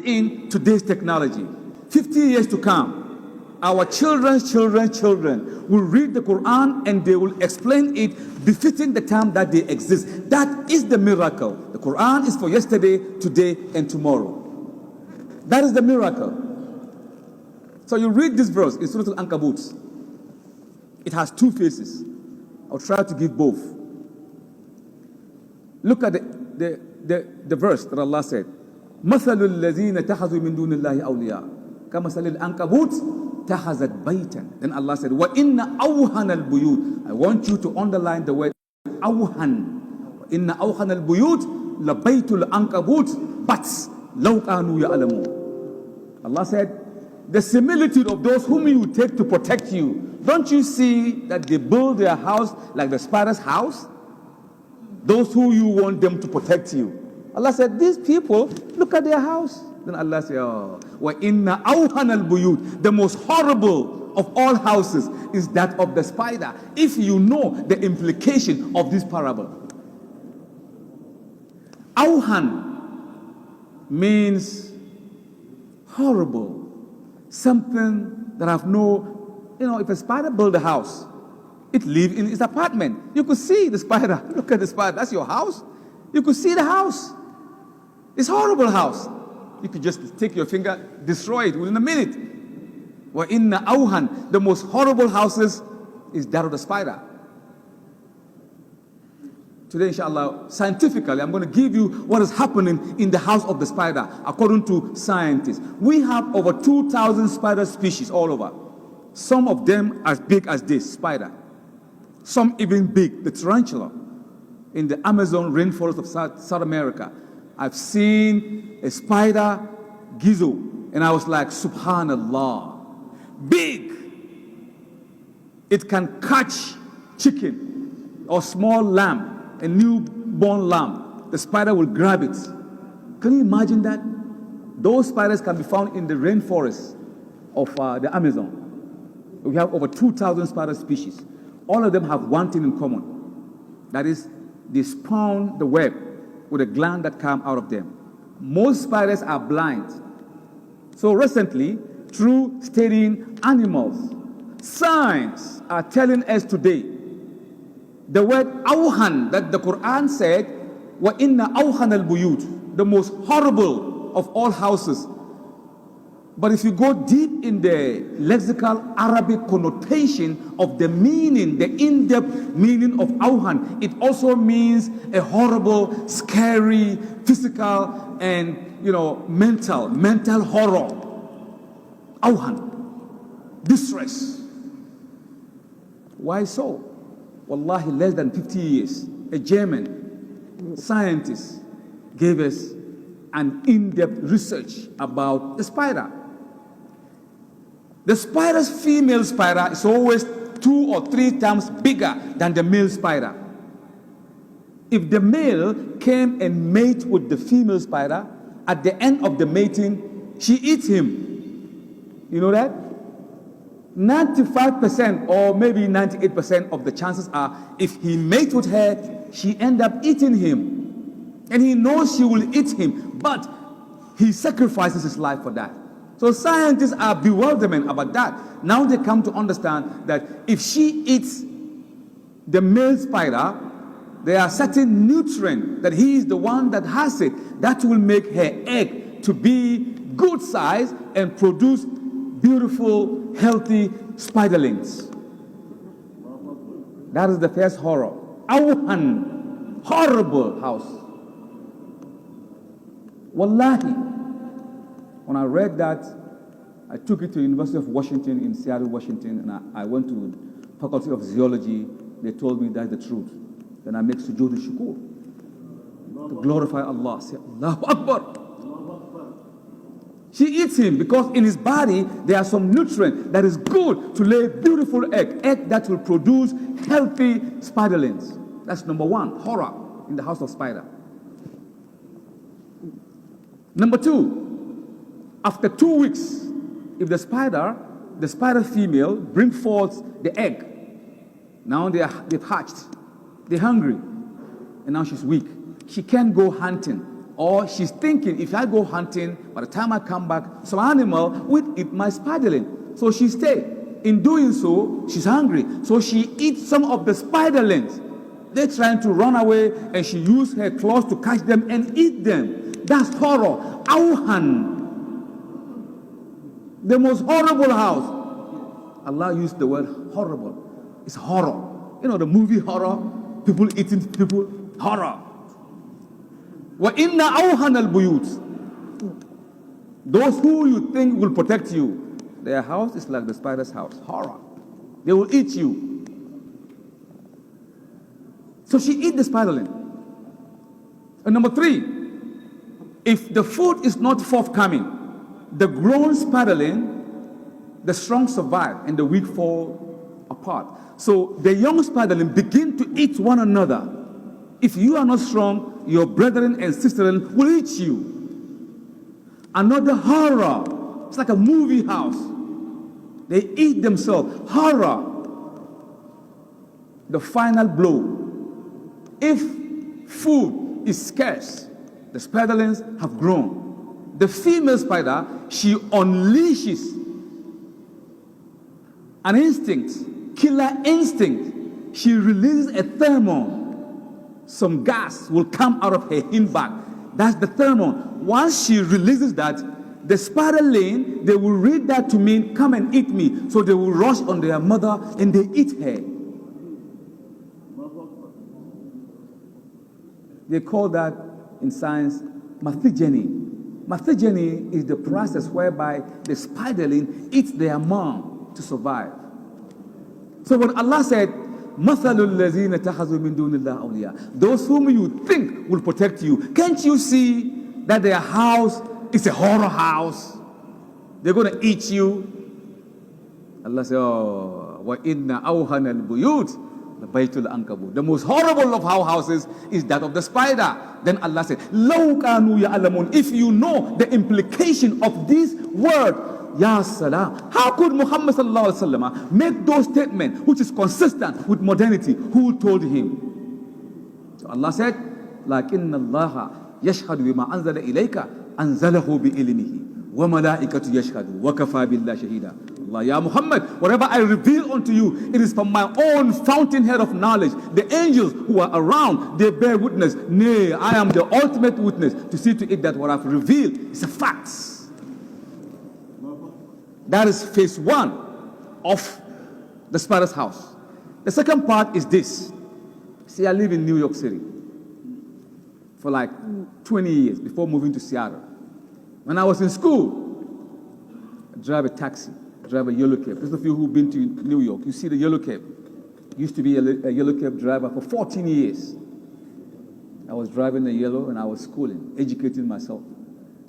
in today's technology. 50 years to come, our children's children will read the Quran and they will explain it befitting the time that they exist. That is the miracle. The Quran is for yesterday, today, and tomorrow. That is the miracle. So you read this verse in Surah Al-Ankabut. It has two faces. I'll try to give both. Look at the verse that Allah said. مَثَلُ الَّذِينَ اتَّخَذُوا مِن دُونِ اللَّهِ أَوْلِيَاءَ كَمَثَلِ الْأَنكَبُوتِ اتَّخَذَتْ بَيْتًا. Then Allah said, وَإِنَّ أَوْهَنَ الْبُيُوتِ. I want you to underline the word أَوْهَن. إِنَّ أَوْهَنَ الْبُيُوتِ لَبَيْتُ الْأَنكَبُوتِ بَتْ لَوْ كَانُوا يَعْلَمُونَ. Allah said, the similitude of those whom you take to protect you. Don't you see that they build their house like the spider's house? Those who you want them to protect you. Allah said, these people, look at their house. Then Allah said, oh, وَإِنَّ أَوْهَنَ الْبُيُوتِ. The most horrible of all houses is that of the spider. If you know the implication of this parable. Awhan means horrible. Something that have no, if a spider build a house, it live in its apartment. You could see the spider. Look at the spider. That's your house. You could see the house. It's a horrible house. You could just take your finger, destroy it within a minute. In the awhan, the most horrible houses is that of the spider. Today, inshallah, scientifically, I'm going to give you what is happening in the house of the spider, according to scientists. We have over 2,000 spider species all over. Some of them as big as this spider. Some even big, the tarantula. In the Amazon rainforest of South America, I've seen a spider gizzle, and I was like, subhanallah. Big. It can catch chicken or small lamb. A newborn lamb, the spider will grab it. Can you imagine that? Those spiders can be found in the rainforest of the Amazon. We have over 2,000 spider species. All of them have one thing in common. That is, they spawn the web with a gland that comes out of them. Most spiders are blind. So recently, through studying animals, science are telling us today the word awhan that the Quran said, وَإِنَّ أَوْهَنَ الْبُيُوتِ, the most horrible of all houses. But if you go deep in the lexical Arabic connotation of the meaning, the in-depth meaning of awhan, it also means a horrible, scary, physical, and mental horror. Awhan, distress. Why so? Wallahi, less than 50 years, a German scientist gave us an in-depth research about the spider. The spider's female spider is always 2 or 3 times bigger than the male spider. If the male came and mate with the female spider, at the end of the mating, she eats him. You know that? 95% or maybe 98% of the chances are if he mates with her, she ends up eating him. And he knows she will eat him, but he sacrifices his life for that. So scientists are bewildered about that. Now they come to understand that if she eats the male spider, there are certain nutrients that he is the one that has it that will make her egg to be good size and produce beautiful, healthy spiderlings. That is the first horror. Awhan, horrible house. Wallahi, when I read that, I took it to the University of Washington in Seattle, Washington, and I went to the Faculty of Zoology. They told me that's the truth. Then I make sujood shukur to glorify Allah. Say, Allahu Akbar. She eats him because in his body there are some nutrient that is good to lay beautiful egg that will produce healthy spiderlings. That's number one, horror in the house of spider. Number two, after 2 weeks, if the spider female brings forth the egg, now they've hatched, they're hungry, and now she's weak. She can't go hunting. Or she's thinking, if I go hunting, by the time I come back, some animal will eat my spiderling. So she stays. In doing so, she's hungry. So she eats some of the spiderlings. They're trying to run away, and she used her claws to catch them and eat them. That's horror. Auhan. The most horrible house. Allah used the word horrible. It's horror. You know the movie horror? People eating people. Horror. وَإِنَّ أَوْهَنَ الْبُيُوتِ. Those who you think will protect you, their house is like the spider's house. Horror. They will eat you. So she eat the spiderling. And number 3, if the food is not forthcoming, the grown spiderling, the strong survive and the weak fall apart. So the young spiderling begin to eat one another. If you are not strong, your brethren and sisters will eat you. Another horror. It's like a movie house. They eat themselves. Horror. The final blow. If food is scarce, the spiderlings have grown. The female spider, she unleashes an instinct, killer instinct. She releases a pheromone. Some gas will come out of her hindback. That's the pheromone. Once she releases that, the spiderling, they will read that to mean, come and eat me. So they will rush on their mother and they eat her. They call that in science mathogeny. Mathogeny is the process whereby the spiderling eats their mom to survive. So when Allah said, مَثَلُ الَّذِينَ تَخَذُوا مِن دُونِ اللَّهِ أَوْلِيَاءَ, those whom you think will protect you, can't you see that their house is a horror house? They're going to eat you. Allah said, oh, وَإِنَّ أَوْهَنَ الْبُيُوتِ لَبَيْتُ الْأَنْكَبُوتِ. The most horrible of our houses is that of the spider. Then Allah said, لَوْ كَانُوا يَعْلَمُونَ. If you know the implication of this word, Ya Salam. How could Muhammad sallallahu alaihi wasallam make those statements which is consistent with modernity? Who told him? So Allah said, لَكِنَّ اللَّهَ يَشْهَدُ بِمَا أَنزَلَ إِلَيْكَ أَنزَلَهُ بِإِلْمِهِ وَمَلَائِكَةُ يَشْهَدُ وَكَفَى بِاللَّهِ شَهِيدًا. Allah, Ya Muhammad, whatever I reveal unto you, it is from my own fountainhead of knowledge. The angels who are around, they bear witness. Nay, I am the ultimate witness to see to it that what I've revealed is a fact. That is phase 1 of the spider's house. The second part is this. See, I live in New York City for like 20 years before moving to Seattle. When I was in school, I drive a taxi, I drive a yellow cab. Those of you who've been to New York, you see the yellow cab. I used to be a yellow cab driver for 14 years. I was driving the yellow and I was schooling, educating myself,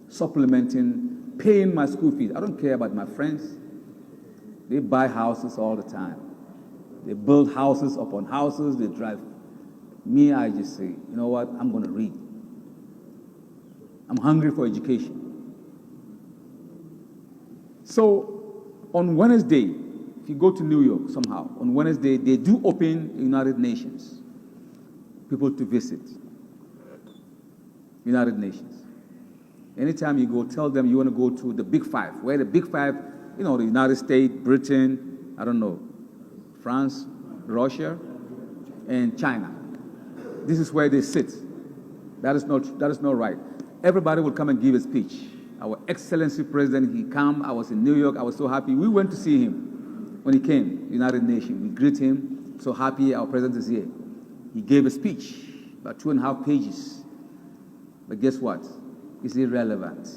supplementing, paying my school fees. I don't care about my friends. They buy houses all the time. They build houses upon houses. They drive. Me, I just say, you know what? I'm going to read. I'm hungry for education. So on Wednesday, if you go to New York somehow, on Wednesday, they do open United Nations. People to visit. United Nations. Anytime you go, tell them you want to go to the Big Five. Where the Big Five, you know, the United States, Britain, I don't know, France, Russia, and China. This is where they sit. That is not right. Everybody will come and give a speech. Our Excellency President, he came. I was in New York. I was so happy. We went to see him when he came, United Nations. We greet him. So happy our president is here. He gave a speech, about 2.5 pages. But guess what? It's irrelevant.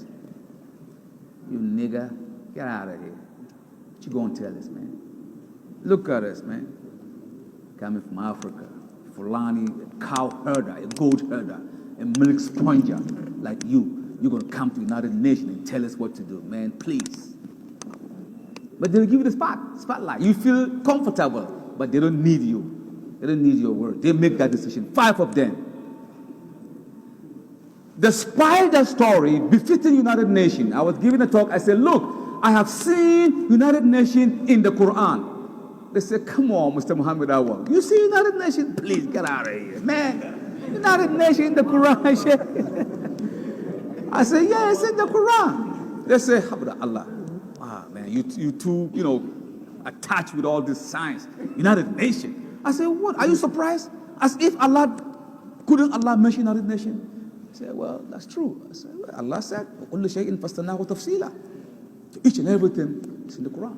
You nigger, get out of here. What you gonna tell us, man? Look at us, man. Coming from Africa. Fulani, a cow herder, a goat herder, a milk sponger like you. You're gonna come to the United Nations and tell us what to do, man, please. But they'll give you the spotlight. You feel comfortable, but they don't need you. They don't need your word. They make that decision. 5 of them. The spider story befitting United Nations. I was giving a talk. I said, look, I have seen United Nations in the Quran. They said, come on, Mr. Muhammad Awal. You see United Nations? Please get out of here, man. United Nations in the Quran. I say, yeah, it's in the Quran. They say, Allah, man, you too, attached with all this science. United Nations. I say, what? Are you surprised? As if couldn't Allah mention United Nations? I say, well, that's true. I say, well, Allah said, وَكُلُّ شَيْءٍ فَاسْتَنَاهُ تَفْصِيلًا. Each and everything is in the Quran.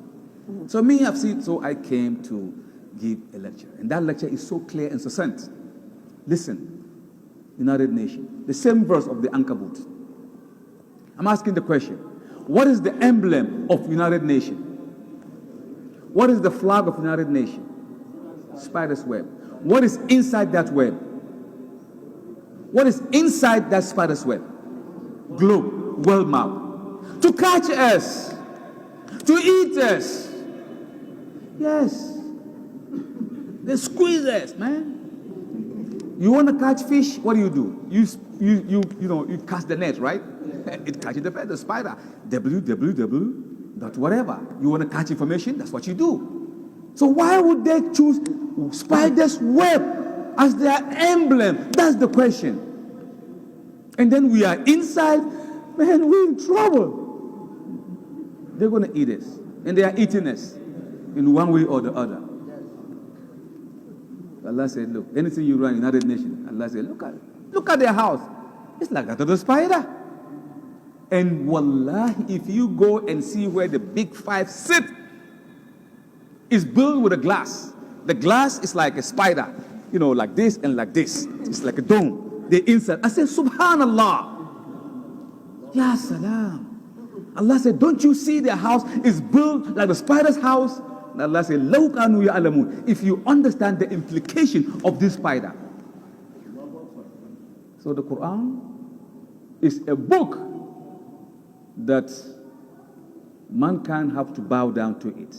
So I came to give a lecture. And that lecture is so clear and succinct. Listen, United Nations, the same verse of the Ankabut. I'm asking the question, what is the emblem of United Nations? What is the flag of United Nations? Spider's web. What is inside that web? What is inside that spider's web? Globe, world map. To catch us, to eat us. Yes. They squeeze us, man. You want to catch fish? What do? You cast the net, right? It catches the spider. www.whatever. You want to catch information? That's what you do. So why would they choose spider's web as their emblem? That's the question. And then we are inside, man, we're in trouble. They're going to eat us. And they are eating us in one way or the other. Allah said, look, anything you run, United Nations, Allah said, look at their house. It's like that of the spider. And wallahi, if you go and see where the big five sit, it's built with a glass. The glass is like a spider, like this and like this. It's like a dome. The inside. I said, Subhanallah. Ya salam. Allah said, don't you see their house is built like the spider's house? And Allah said, Law kanu ya'lamun. If you understand the implication of this spider. So the Quran is a book that mankind have to bow down to it.